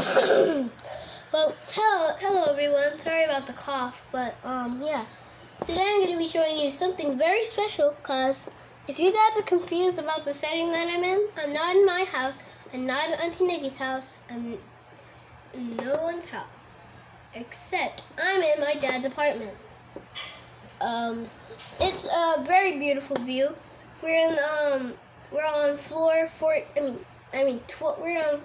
Well, hello everyone. Sorry about the cough, but yeah. Today I'm going to be showing you something very special, because if you guys are confused about the setting that I'm not in my house, I'm not at Auntie Nikki's house, I'm in no one's house, except I'm in my dad's apartment. It's a very beautiful view. We're on floor we're on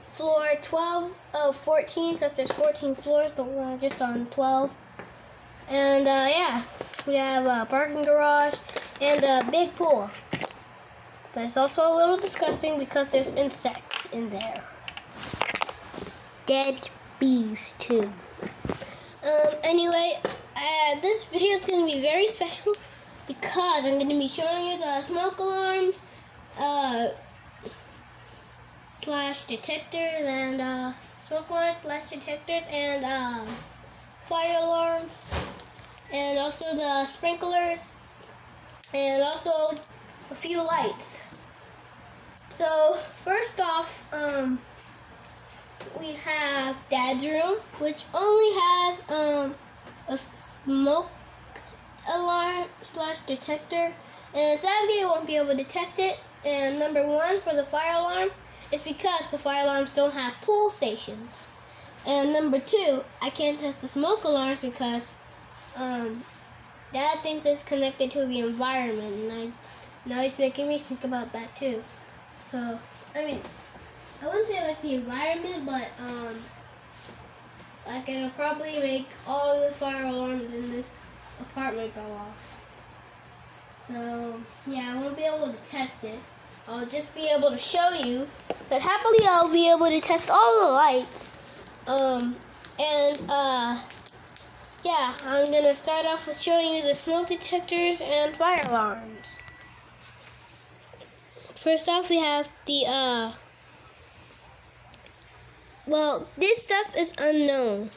floor 12 of 14, because there's 14 floors, but we're just on 12. And yeah, we have a parking garage and a big pool. But it's also a little disgusting because there's insects in there. Dead bees too. Anyway, this video is going to be very special because I'm going to be showing you the smoke alarms, slash detectors, and smoke alarms slash detectors, and fire alarms, and also the sprinklers, and also a few lights. So first off, we have Dad's room, which only has a smoke alarm slash detector, and sadly I won't be able to test it. And number one, for the fire alarm, it's because the fire alarms don't have pull stations. And number two, I can't test the smoke alarms because Dad thinks it's connected to the environment, and now he's making me think about that too. So, I wouldn't say like the environment, but like it'll probably make all the fire alarms in this apartment go off. So, yeah, I won't be able to test it. I'll just be able to show you, but happily I'll be able to test all the lights. Yeah, I'm gonna start off with showing you the smoke detectors and fire alarms. First off, we have the, well, this stuff is unknown.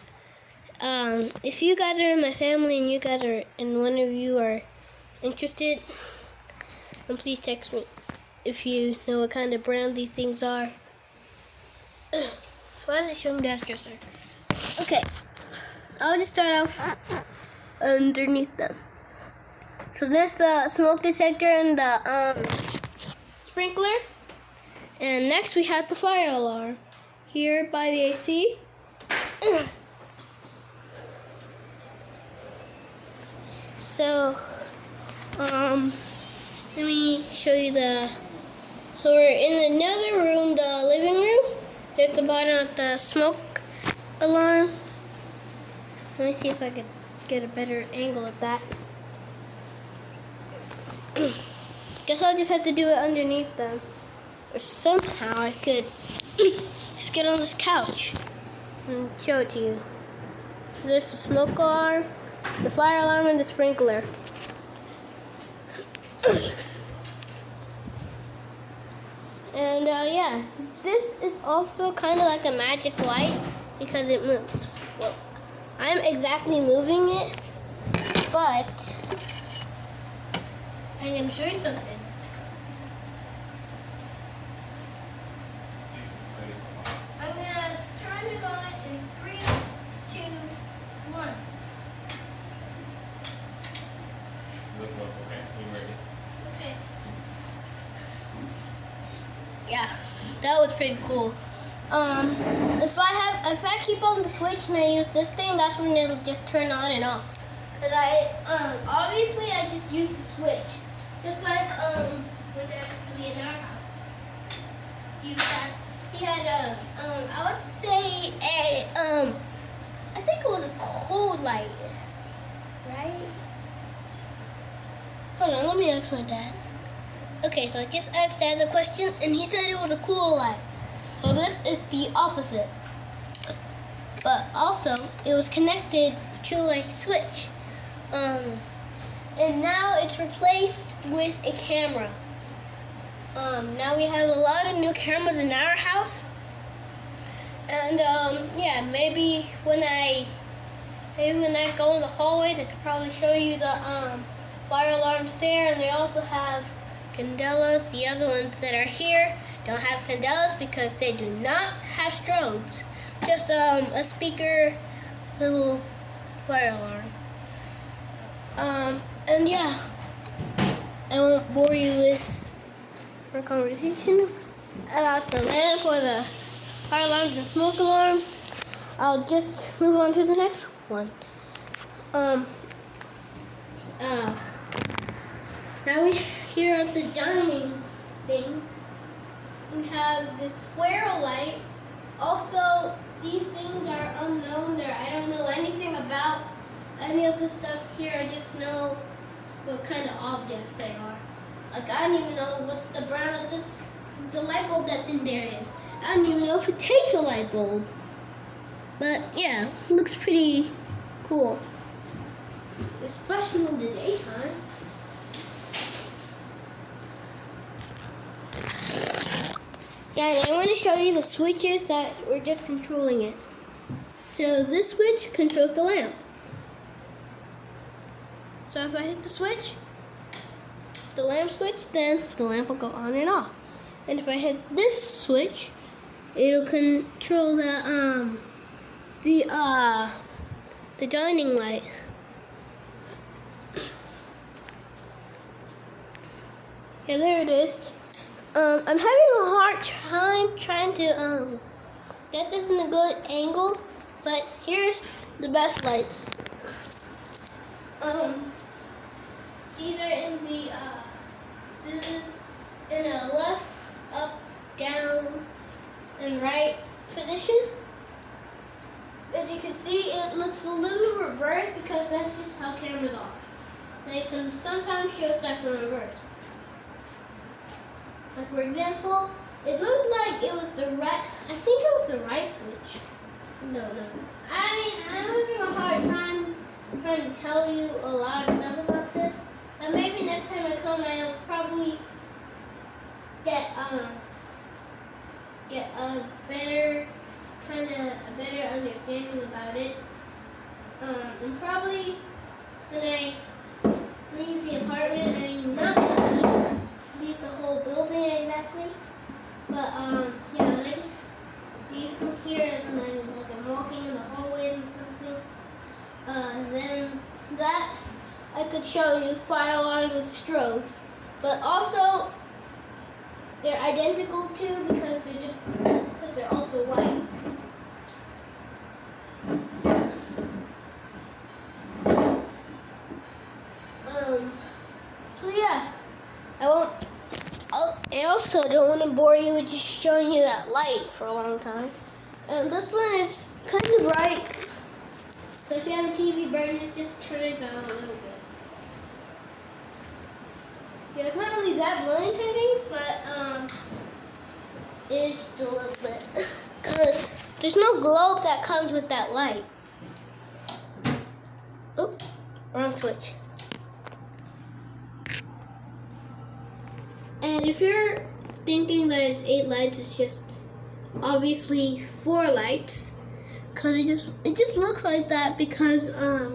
If you guys are in my family and you guys are, and one of you are interested, then please text me if you know what kind of brand these things are. So why is it showing Dad's dresser? Okay, I'll just start off underneath them. So there's the smoke detector and the sprinkler. And next we have the fire alarm here by the AC. So, let me show you so we're in another room, the living room. There's the bottom of the smoke alarm. Let me see if I can get a better angle at that. Guess I'll just have to do it underneath them. Or somehow I could just get on this couch and show it to you. There's the smoke alarm, the fire alarm, and the sprinkler. And yeah, this is also kind of like a magic light because it moves. Well, I'm exactly moving it, but I'm going to show you something. I'm going to turn it on in 3, 2, 1. Okay, you ready? Okay. Yeah, that was pretty cool. If I keep on the switch and I use this thing, that's when it'll just turn on and off. Cause obviously I just used the switch, just like when there used to be in our house. He had I would say I think it was a cold light, right? Hold on, let me ask my dad. Okay, so I just asked Dad a question, and he said it was a cool light. So this is the opposite. But also, it was connected to a switch. And now it's replaced with a camera. Now we have a lot of new cameras in our house. And yeah, maybe when I go in the hallways, I could probably show you the fire alarms there, and they also have candelas. The other ones that are here don't have candelas because they do not have strobes. Just a speaker, little fire alarm. And yeah, I won't bore you with our conversation about the lamp or the fire alarms and smoke alarms. I'll just move on to the next one. Now we here at the dining thing. We have the square light. Also, these things are unknown. I don't know anything about any of this stuff here. I just know what kind of objects they are. Like, I don't even know what the brand of the light bulb that's in there is. I don't even know if it takes a light bulb. But yeah, it looks pretty cool. Especially in the daytime. Yeah, and I want to show you the switches that we're just controlling it. So this switch controls the lamp. So if I hit the switch, the lamp switch, then the lamp will go on and off. And if I hit this switch, it'll control the dining light. Yeah, there it is. I'm having a hard time trying to get this in a good angle, but here's the best lights. These are in the this is in a left, up, down, and right position. As you can see, it looks a little reversed because that's just how cameras are. They can sometimes show stuff in reverse. Like, for example, it looked like it was the right, I think it was the right switch. No. I'm having a hard time trying to tell you a lot of stuff about this. And maybe next time I come, I'll probably get a better understanding about it. And probably when I leave the apartment, I mean, not leave the whole building exactly, but yeah, when I just leave from here and I'm walking in the hallways and something, then that I could show you fire alarms with strobes, but also they're identical too because they're also white. So yeah, I also don't want to bore you with just showing you that light for a long time. And this one is kind of bright, so if you have a TV brightness, just turn it down a little bit. Yeah, it's not really that brilliant, I think, but it is just a little bit. Because there's no globe that comes with that light. Oops, wrong switch. And if you're thinking there's 8 lights, it's just obviously 4 lights. Cause it just looks like that because I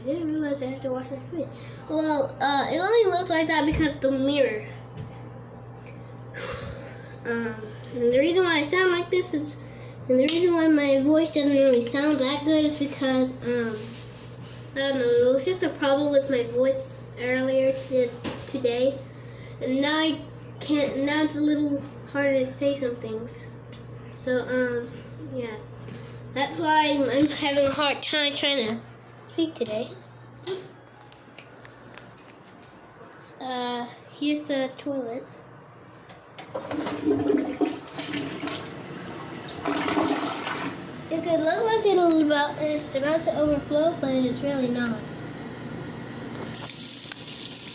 didn't realize I had to wash my face. Well, it only looks like that because the mirror. And the reason why I sound like this is, and the reason why my voice doesn't really sound that good is because I don't know, it was just a problem with my voice earlier today, and now I can't. Now it's a little harder to say some things. So yeah, that's why I'm having a hard time trying to speak today. Here's the toilet. It could look like it's about to overflow, but it's really not.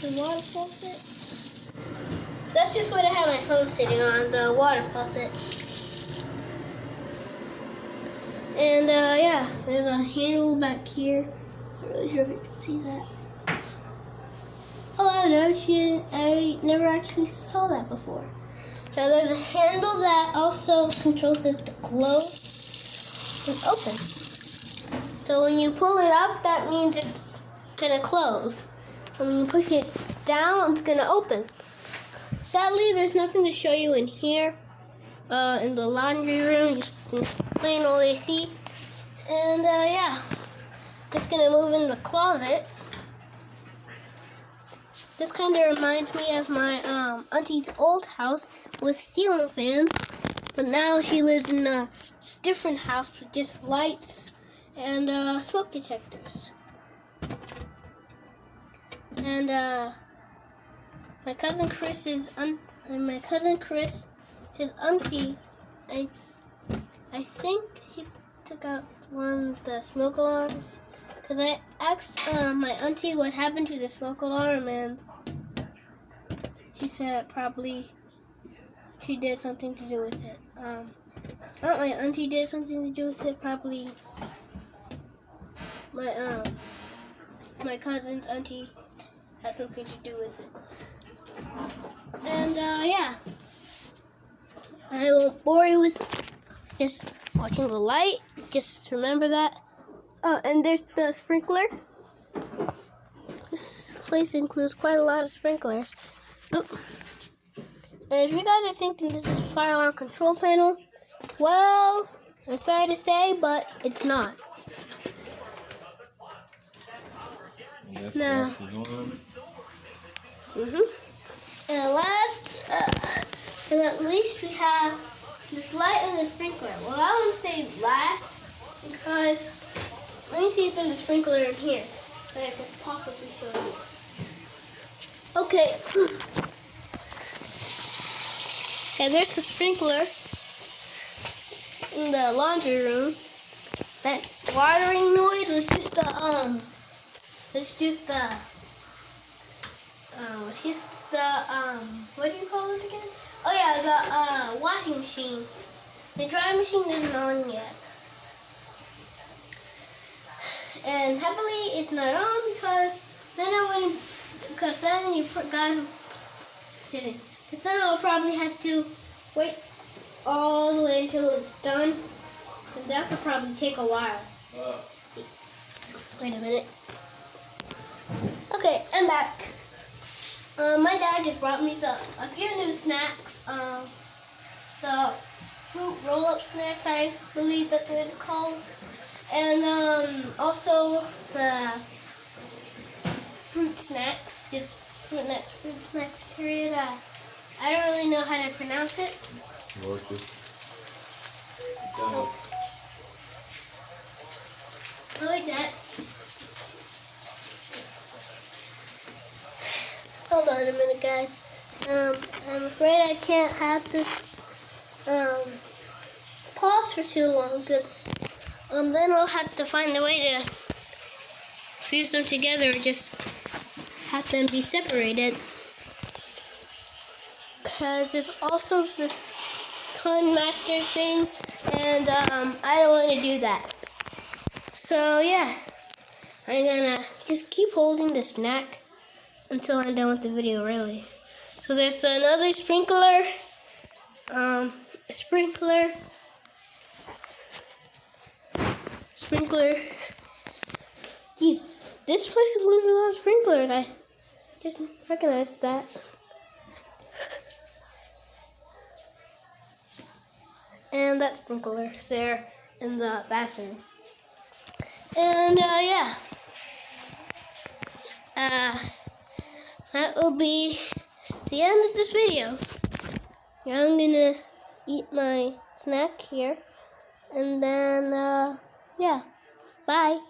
The water faucet. That's just what I have my phone sitting on, the water faucet. And yeah, there's a handle back here. I'm not really sure if you can see that. Oh, I never actually saw that before. So there's a handle that also controls this to close and open. So when you pull it up, that means it's gonna close. And when you push it down, it's gonna open. Sadly, there's nothing to show you in here, in the laundry room, just plain old AC. And yeah, just gonna move in the closet. This kind of reminds me of my auntie's old house with ceiling fans, but now she lives in a different house with just lights and smoke detectors. And my cousin Chris, his auntie, I think she took out one of the smoke alarms, because I asked my auntie what happened to the smoke alarm, and she said probably she did something to do with it. Not my auntie did something to do with it, probably my cousin's auntie had something to do with it. And yeah, I won't bore you with just watching the light. Just remember that. Oh, and there's the sprinkler. This place includes quite a lot of sprinklers. Oh. And if you guys are thinking this is a fire alarm control panel, well, I'm sorry to say, but it's not. Now, and last, and at least we have this light and the sprinkler. Well, I wouldn't say last, because let me see if there's a sprinkler in here that I could possibly show you. Okay. Okay, there's the sprinkler in the laundry room. That watering noise was just what do you call it again? Oh yeah, the washing machine. The drying machine isn't on yet. And happily it's not on because then I'll probably have to wait all the way until it's done. And that could probably take a while. Wait a minute. Okay, I'm back. My dad just brought me a few new snacks. The fruit roll-up snacks, I believe that's what it's called. And also the fruit snacks, just fruit snacks, period. I don't really know how to pronounce it. I like that. Hold on a minute, guys. I'm afraid I can't have this pause for too long, because then I'll have to find a way to fuse them together or just have them be separated. Because there's also this Con Master thing, and I don't want to do that. So yeah, I'm gonna just keep holding the snack until I'm done with the video, really. So there's another sprinkler, sprinkler. Geez, this place includes a lot of sprinklers. I just recognized that. And that sprinkler there in the bathroom. And yeah, that will be the end of this video. I'm gonna eat my snack here, and then yeah, bye.